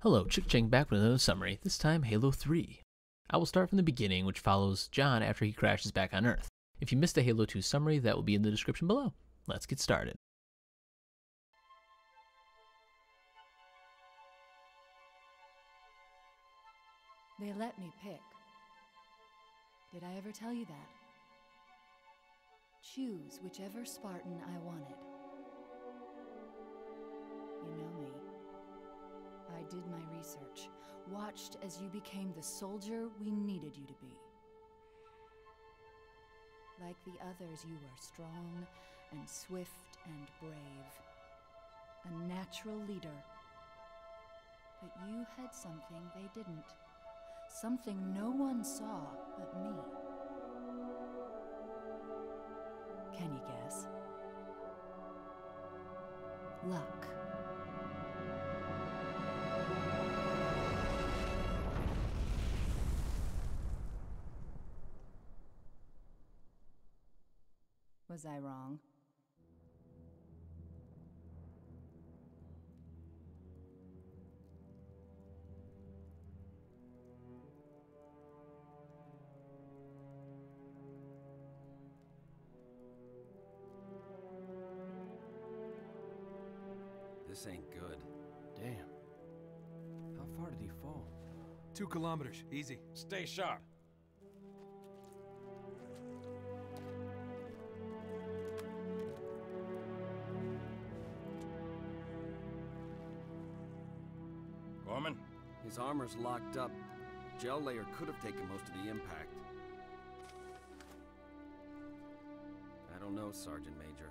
Hello, Chickchang back with another summary, this time Halo 3. I will start from the beginning, which follows John after he crashes back on Earth. If you missed a Halo 2 summary, that will be in the description below. Let's get started. They let me pick. Did I ever tell you that? Choose whichever Spartan I wanted. You know me. I did my research, watched as you became the soldier we needed you to be. Like the others, you were strong and swift and brave. A natural leader. But you had something they didn't. Something no one saw but me. Can you guess? Luck. Was I wrong? This ain't good. Damn. How far did he fall? 2 kilometers, easy. Stay sharp. Gorman? His armor's locked up. Gel layer could have taken most of the impact. I don't know, Sergeant Major.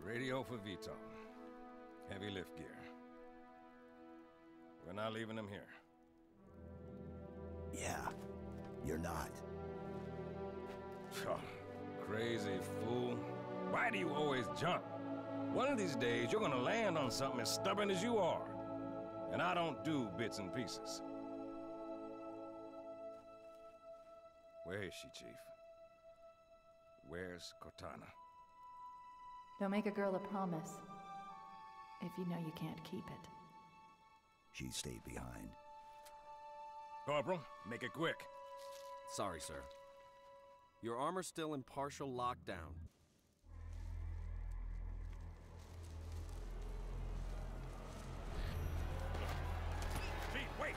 Radio for Vito. Heavy lift gear. We're not leaving him here. Yeah, you're not. Oh, crazy fool. Why do you always jump? One of these days, you're gonna land on something as stubborn as you are. And I don't do bits and pieces. Where is she, Chief? Where's Cortana? Don't make a girl a promise if you know you can't keep it. She stayed behind. Corporal, make it quick. Sorry, sir. Your armor's still in partial lockdown. Pete, wait!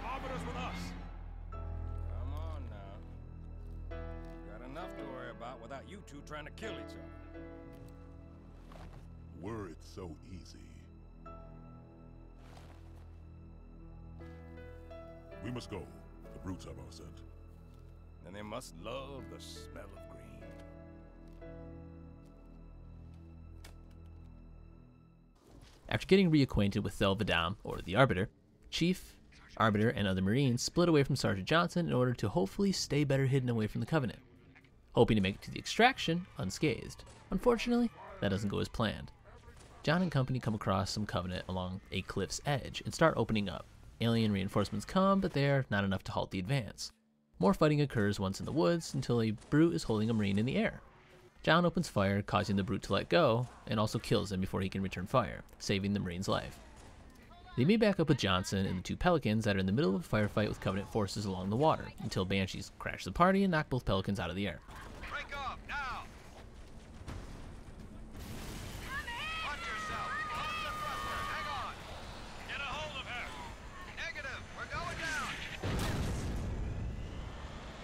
Arbiter's with us! Come on now. Got enough to worry about without you two trying to kill each other. Were it so easy. We must go. The brutes have our scent. And they must love the smell of green. After getting reacquainted with Thel 'Vidam, or the Arbiter, Chief, Arbiter, and other Marines split away from Sergeant Johnson in order to hopefully stay better hidden away from the Covenant, hoping to make it to the extraction unscathed. Unfortunately, that doesn't go as planned. John and company come across some Covenant along a cliff's edge and start opening up. Alien reinforcements come, but they are not enough to halt the advance. More fighting occurs once in the woods until a brute is holding a Marine in the air. John opens fire, causing the brute to let go, and also kills him before he can return fire, saving the Marine's life. They meet back up with Johnson and the 2 Pelicans that are in the middle of a firefight with Covenant forces along the water, until Banshees crash the party and knock both Pelicans out of the air. Break off, now! Watch yourself! Hold the thruster! Hang on! Get a hold of her! Negative! We're going down!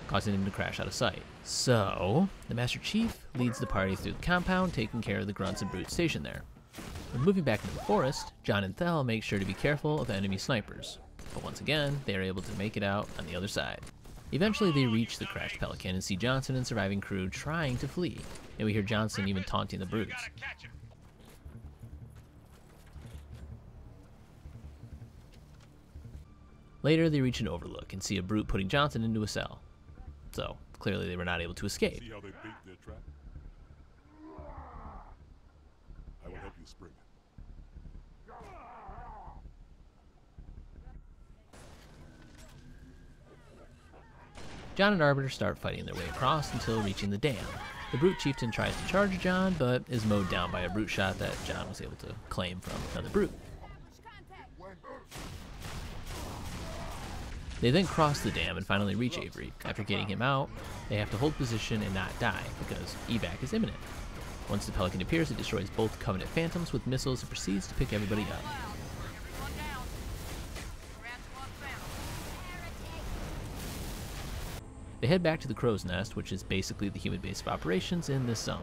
Causing him to crash out of sight. So, the Master Chief leads the party through the compound, taking care of the grunts and brutes stationed there. When moving back into the forest, John and Thel make sure to be careful of enemy snipers, but once again, they are able to make it out on the other side. Eventually, they reach the crashed Pelican and see Johnson and surviving crew trying to flee, and we hear Johnson even taunting the brutes. Later, they reach an overlook and see a brute putting Johnson into a cell. So, clearly they were not able to escape. See how they beat their trap? I will help you spring. John and Arbiter start fighting their way across until reaching the dam. The Brute Chieftain tries to charge John, but is mowed down by a Brute shot that John was able to claim from another Brute. They then cross the dam and finally reach Avery. After getting him out, they have to hold position and not die, because evac is imminent. Once the Pelican appears, it destroys both Covenant Phantoms with missiles and proceeds to pick everybody up. They head back to the Crow's Nest, which is basically the human base of operations in this zone.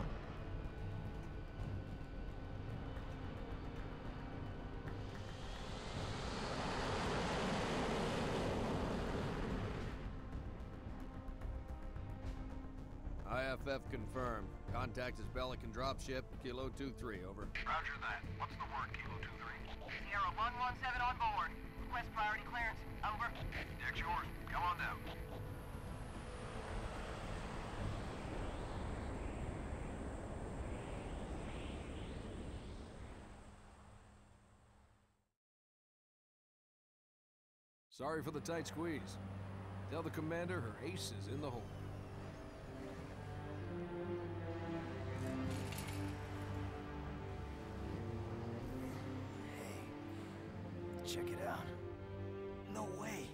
IFF confirmed. Contact is Pelican dropship, Kilo 23, over. Roger that. What's the word, Kilo 23? Sierra 117 on board. Request priority clearance. Over. Deck's yours. Come on down. Sorry for the tight squeeze. Tell the commander her ace is in the hole. Check it out. No way.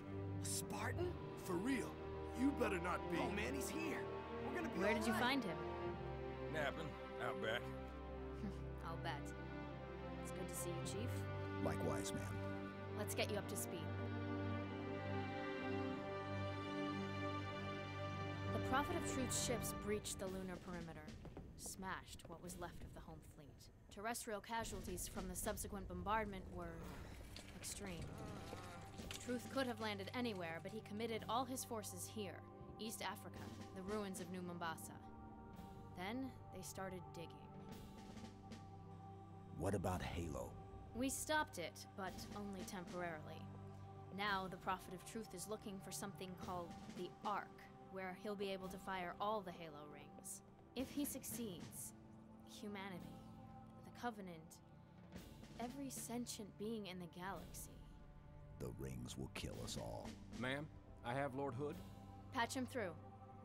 A Spartan? For real. You better not be. Oh man, he's here. We're gonna be Where did you all right. find him? Napping, out back. I'll bet. It's good to see you, Chief. Likewise, ma'am. Let's get you up to speed. The Prophet of Truth's ships breached the lunar perimeter, smashed what was left of the home fleet. Terrestrial casualties from the subsequent bombardment were extreme. Truth could have landed anywhere, but he committed all his forces here, East Africa, the ruins of New Mombasa. Then they started digging. What about Halo? We stopped it, but only temporarily. Now the Prophet of Truth is looking for something called the Ark, where he'll be able to fire all the Halo rings. If he succeeds, humanity, the Covenant, every sentient being in the galaxy. The rings will kill us all. Ma'am, I have Lord Hood. Patch him through.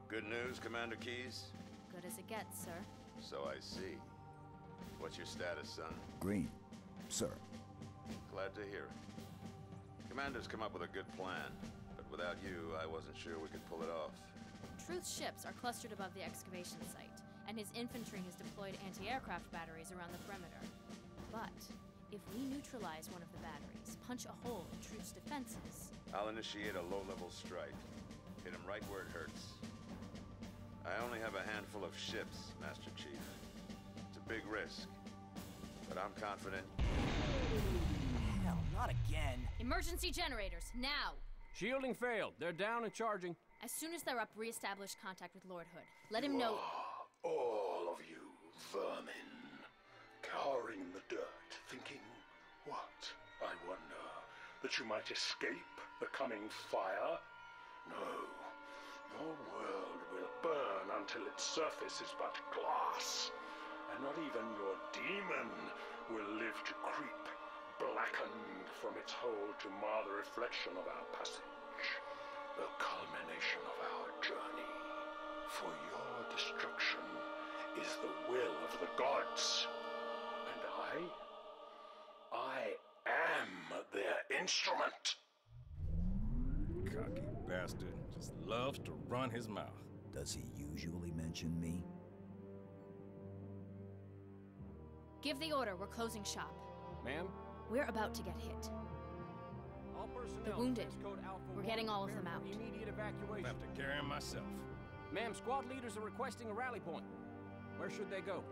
Good news, Commander Keyes? Good as it gets, sir. So I see. What's your status, son? Green, sir. Glad to hear it. Commander's come up with a good plan, but without you, I wasn't sure we could pull it off. Truth's ships are clustered above the excavation site, and his infantry has deployed anti-aircraft batteries around the perimeter. But if we neutralize one of the batteries, punch a hole in Truth's defenses... I'll initiate a low-level strike. Hit him right where it hurts. I only have a handful of ships, Master Chief. It's a big risk, but I'm confident. Hell, not again. Emergency generators, now! Shielding failed. They're down and charging. As soon as they're up, re-establish contact with Lord Hood. Let him know... All of you vermin, cowering in the dirt, thinking, what, I wonder, that you might escape the coming fire? No, your world will burn until its surface is but glass, and not even your demon will live to creep, blackened from its hole to mar the reflection of our passage, the culmination of our journey. For your destruction is the will of the gods, and I am their instrument. Cocky bastard. Just loves to run his mouth. Does he usually mention me? Give the order, we're closing shop. Ma'am? We're about to get hit. All personnel. The wounded. Defense code Alpha We're 1, getting all of them prepare out. for Immediate I'll evacuation. have to carry him myself. Ma'am, squad leaders are requesting a rally point. Where should they go?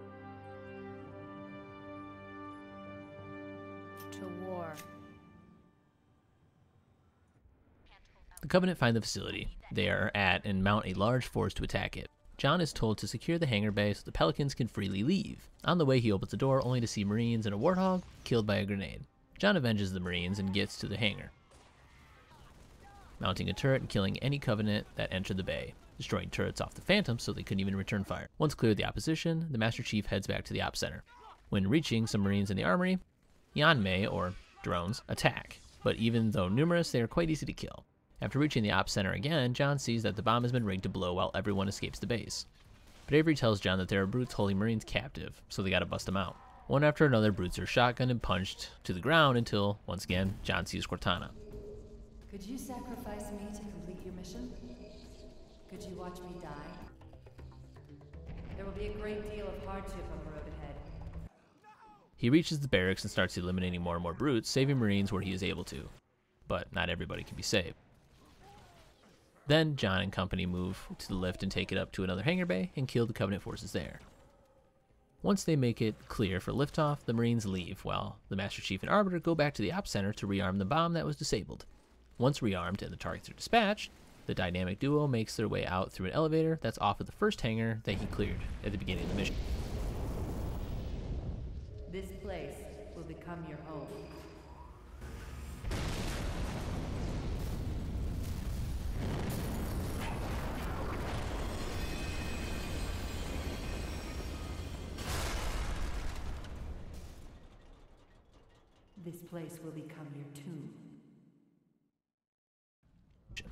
To war. The Covenant find the facility they are at and mount a large force to attack it. John is told to secure the hangar bay so the Pelicans can freely leave. On the way, he opens the door only to see Marines and a Warthog killed by a grenade. John avenges the Marines and gets to the hangar, mounting a turret and killing any Covenant that entered the bay, destroying turrets off the Phantoms so they couldn't even return fire. Once cleared the opposition, the Master Chief heads back to the Ops Center. When reaching some Marines in the armory, Yanmei, or drones, attack, but even though numerous, they are quite easy to kill. After reaching the Ops Center again, John sees that the bomb has been rigged to blow while everyone escapes the base. But Avery tells John that there are brutes holding Marines captive, so they gotta bust them out. One after another, brutes are shotgunned and punched to the ground until, once again, John sees Cortana. Could you sacrifice me to complete your mission? Could you watch me die? There will be a great deal of hardship on the road ahead. He reaches the barracks and starts eliminating more and more brutes, saving Marines where he is able to. But not everybody can be saved. Then John and company move to the lift and take it up to another hangar bay and kill the Covenant forces there. Once they make it clear for liftoff, the Marines leave, while the Master Chief and Arbiter go back to the Ops Center to rearm the bomb that was disabled. Once rearmed and the targets are dispatched, the dynamic duo makes their way out through an elevator that's off of the first hangar that he cleared at the beginning of the mission. This place will become your home. This place will become your tomb.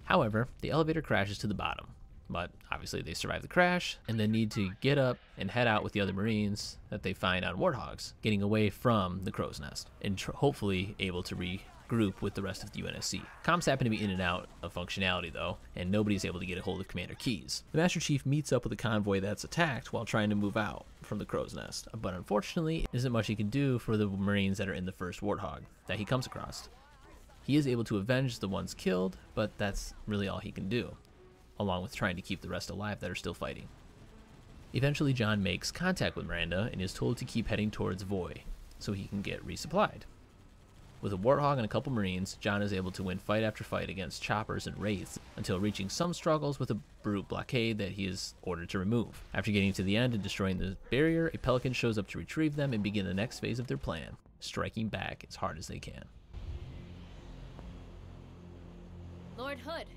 However, the elevator crashes to the bottom, but obviously they survive the crash and then need to get up and head out with the other Marines that they find on Warthogs, getting away from the Crow's Nest, and hopefully able to regroup with the rest of the UNSC. Comms happen to be in and out of functionality though, and nobody's able to get a hold of Commander Keyes. The Master Chief meets up with a convoy that's attacked while trying to move out from the Crow's Nest, but unfortunately, there isn't much he can do for the Marines that are in the first Warthog that he comes across. He is able to avenge the ones killed, but that's really all he can do, along with trying to keep the rest alive that are still fighting. Eventually, John makes contact with Miranda and is told to keep heading towards Voy so he can get resupplied. With a Warthog and a couple Marines, John is able to win fight after fight against choppers and wraiths until reaching some struggles with a brute blockade that he is ordered to remove. After getting to the end and destroying the barrier, a Pelican shows up to retrieve them and begin the next phase of their plan, striking back as hard as they can. Lord Hood,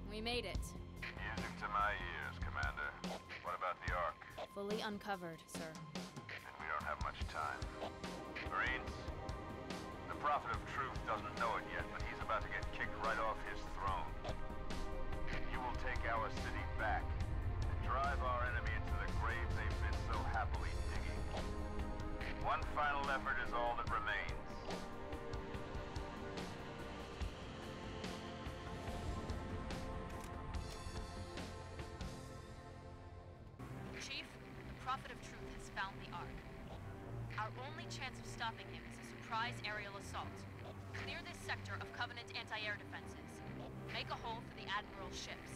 we made it. Music to my ears, Commander. What about the Ark? Fully uncovered, sir. And we don't have much time. Marines, the Prophet of Truth doesn't know it yet, but he's about to get kicked right off his throne. You will take our city back and drive our enemy into the grave they've been so happily digging. One final effort is all that remains. Chief, the Prophet of Truth has found the Ark. Our only chance of stopping him is a surprise aerial assault. Clear this sector of Covenant anti-air defenses. Make a hole for the Admiral's ships.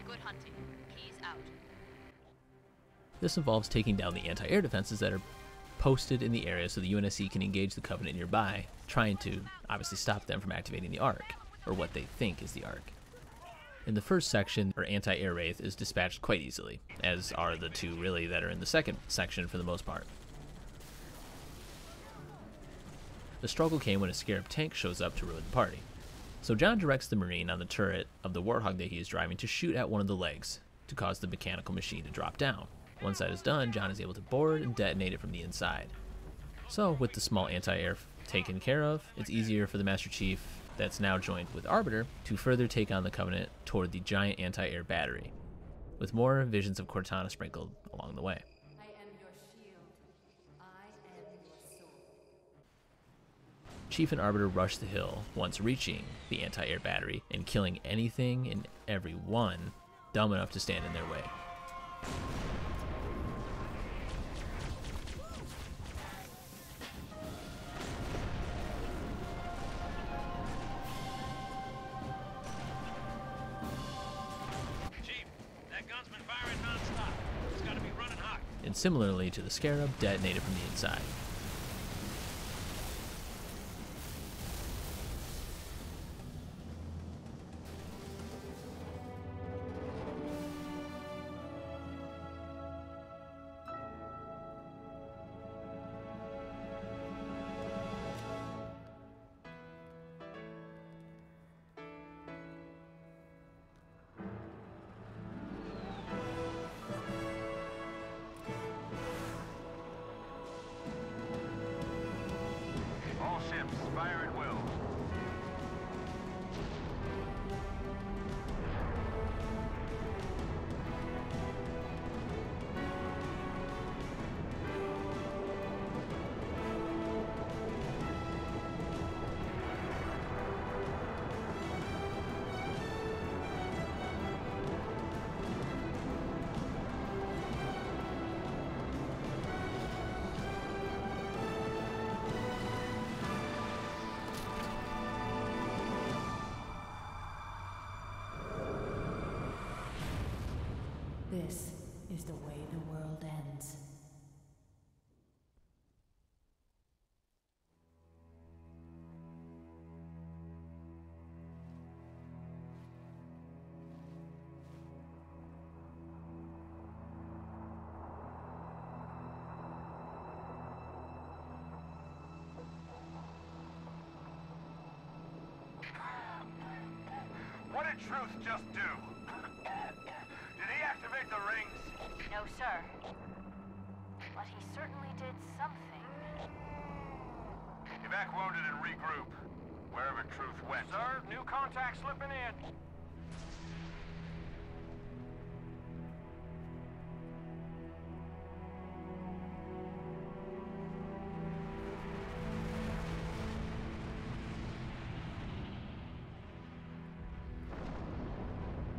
Good hunting. Keyes out. This involves taking down the anti-air defenses that are posted in the area so the UNSC can engage the Covenant nearby, trying to obviously stop them from activating the Ark, or what they think is the Ark. In the first section, our anti-air wraith is dispatched quite easily, as are the two really that are in the second section for the most part. The struggle came when a Scarab tank shows up to ruin the party. So John directs the Marine on the turret of the Warthog that he is driving to shoot at one of the legs to cause the mechanical machine to drop down. Once that is done, John is able to board and detonate it from the inside. So with the small anti-air taken care of, it's easier for the Master Chief that's now joined with Arbiter to further take on the Covenant toward the giant anti-air battery, with more visions of Cortana sprinkled along the way. I am your shield. I am your sword. Chief and Arbiter rush the hill once reaching the anti-air battery and killing anything and everyone dumb enough to stand in their way. And similarly to the Scarab, detonated from the inside. ships. Fire at will. This is the way the world ends. What did Truth just do? Did he activate the rings? No, sir. But he certainly did something. Evac wounded and regroup. Wherever Truth went. Sir, new contact slipping in.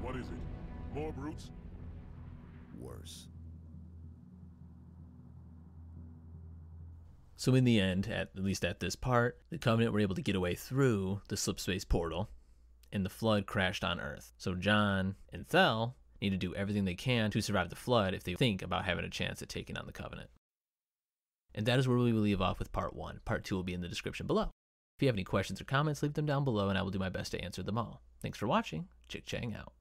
What is it? More brutes? Worse. So in the end, at least at this part, the Covenant were able to get away through the slipspace portal, and the flood crashed on Earth. So John and Thel need to do everything they can to survive the flood if they think about having a chance at taking on the Covenant. And that is where we will leave off with part 1. Part 2 will be in the description below. If you have any questions or comments, leave them down below and I will do my best to answer them all. Thanks for watching. Chickchang out.